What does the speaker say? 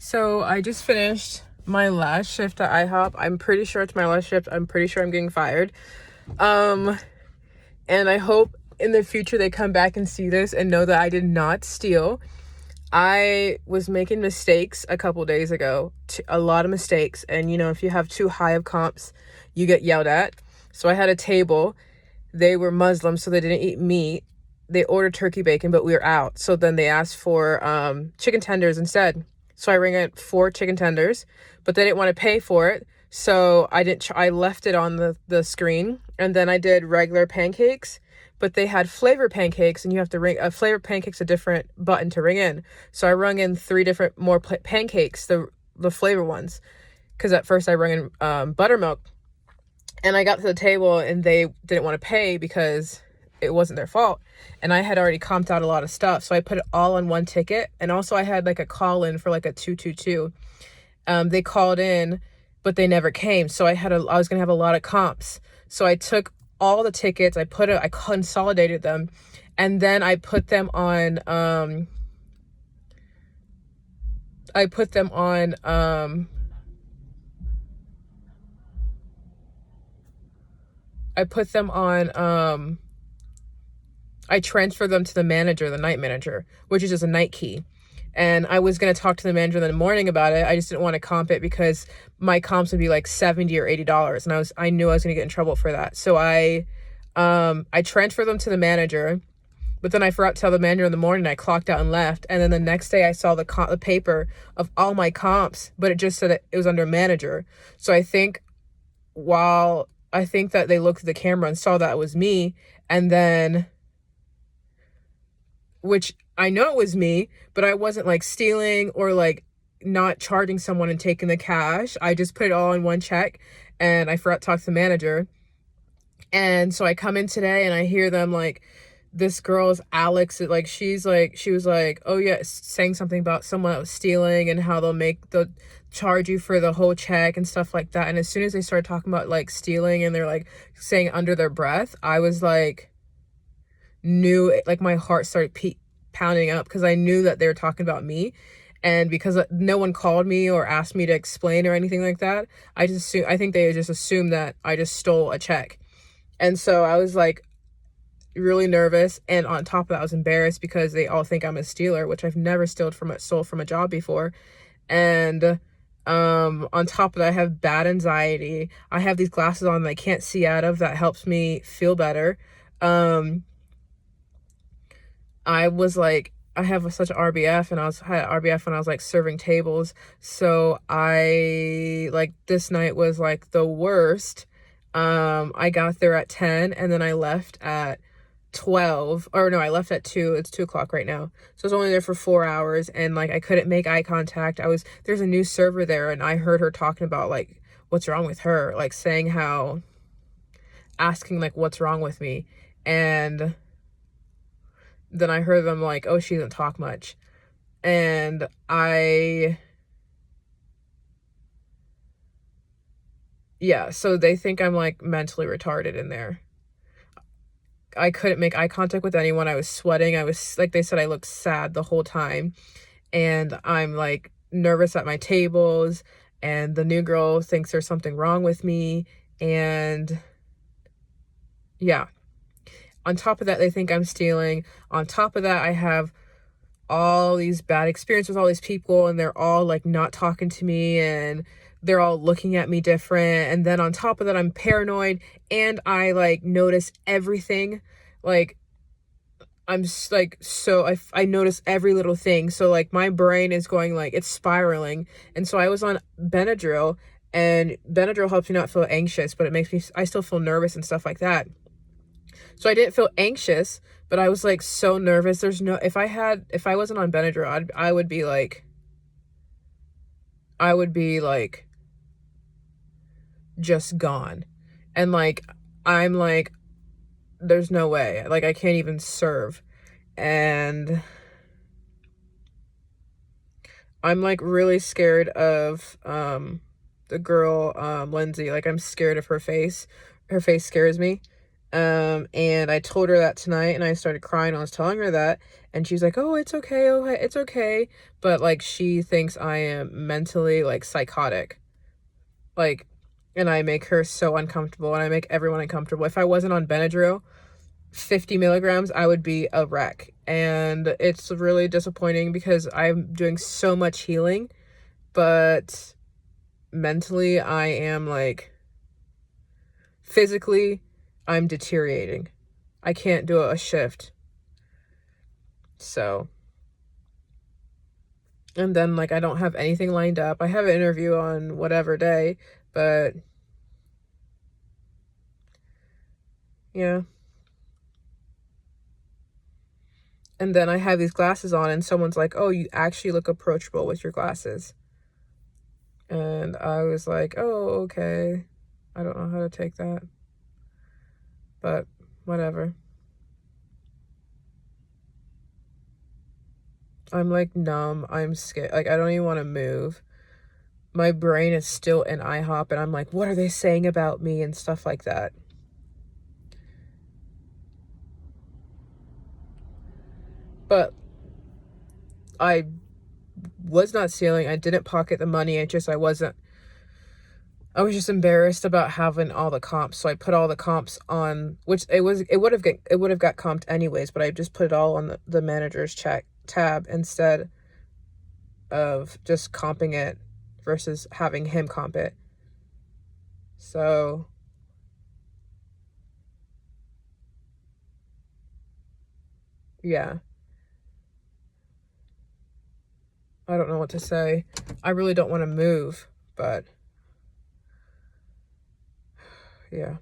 So I just finished my last shift at IHOP. I'm pretty sure it's my last shift. I'm pretty sure I'm getting fired. And I hope in the future they come back and see this and know that I did not steal. I was making mistakes a couple days ago, a lot of mistakes. And if you have too high of comps, you get yelled at. So I had a table. They were Muslim, so they didn't eat meat. They ordered turkey bacon, but we were out. So then they asked for chicken tenders instead. So I rang it 4 chicken tenders, but they didn't want to pay for it. So I didn't. I left it on the screen, and then I did regular pancakes, but they had flavor pancakes, and you have to ring a flavor pancake's a different button to ring in. So I rung in 3 different more pancakes, the flavor ones, because at first I rung in buttermilk, and I got to the table and they didn't want to pay because it wasn't their fault. And I had already comped out a lot of stuff. So I put it all on one ticket. And also I had like a call in for like a 222. They called in, but they never came. So I was going to have a lot of comps. So I took all the tickets, I consolidated them, and then I put them on, I transferred them to the manager, the night manager, which is just a night key. And I was going to talk to the manager in the morning about it. I just didn't want to comp it because my comps would be like $70 or $80. And I knew I was going to get in trouble for that. So I transferred them to the manager, but then I forgot to tell the manager in the morning. I clocked out and left. And then the next day I saw the paper of all my comps, but it just said that it was under manager. So I think that they looked at the camera and saw that it was me, and then, which I know it was me, but I wasn't like stealing or like not charging someone and taking the cash. I just put it all in one check, and I forgot to talk to the manager. And so I come in today and I hear them like, this girl's Alex, like she was like, oh yeah, saying something about someone that was stealing and how they'll charge you for the whole check and stuff like that. And as soon as they started talking about like stealing and they're like saying under their breath, I was like, like my heart started pounding up, because I knew that they were talking about me. And because no one called me or asked me to explain or anything like that, I think they just assumed that I just stole a check. And so I was like really nervous, and on top of that I was embarrassed because they all think I'm a stealer, which I've never stole from a job before. And on top of that, I have bad anxiety. I have these glasses on that I can't see out of, that helps me feel better. I was like, I have such an RBF, and had RBF when I was like serving tables. So this night was like the worst. I got there at 10, and then I left at 12, or no, I left at 2. It's 2:00 right now. So I was only there for 4 hours, and like I couldn't make eye contact. There's a new server there, and I heard her talking about like what's wrong with her, like asking like what's wrong with me. And then I heard them like, oh, she doesn't talk much. And so they think I'm like mentally retarded in there. I couldn't make eye contact with anyone. I was sweating. I was, like they said, I looked sad the whole time. And I'm like nervous at my tables. And the new girl thinks there's something wrong with me. And yeah. On top of that, they think I'm stealing. On top of that, I have all these bad experiences with all these people, and they're all like not talking to me, and they're all looking at me different. And then on top of that, I'm paranoid, and I like notice everything. Like I'm just, like, so I notice every little thing. So like my brain is going like, it's spiraling. And so I was on Benadryl, and Benadryl helps me not feel anxious, but I still feel nervous and stuff like that. So I didn't feel anxious, but I was like so nervous. If I wasn't on Benadryl, I would be like just gone. And like I'm like, there's no way. Like I can't even serve. And I'm like really scared of the girl Lindsay. Like I'm scared of her face. Her face scares me. And I told her that tonight, and I started crying. I was telling her that, and she's like, oh, it's okay. Oh, it's okay. But like, she thinks I am mentally like psychotic. Like, and I make her so uncomfortable, and I make everyone uncomfortable. If I wasn't on Benadryl, 50 milligrams, I would be a wreck. And it's really disappointing because I'm doing so much healing, but mentally, I am like, physically, I'm deteriorating. I can't do a shift. So, and then like, I don't have anything lined up. I have an interview on whatever day, but yeah. And then I have these glasses on, and someone's like, oh, you actually look approachable with your glasses. And I was like, oh, okay. I don't know how to take that, but whatever. I'm like numb. I'm scared. Like, I don't even want to move. My brain is still in IHOP, and I'm like, what are they saying about me and stuff like that. But I was not stealing. I didn't pocket the money. I was just embarrassed about having all the comps. So I put all the comps on, which it would have got comped anyways, but I just put it all on the manager's check tab instead of just comping it versus having him comp it. So yeah, I don't know what to say. I really don't want to move, but yeah.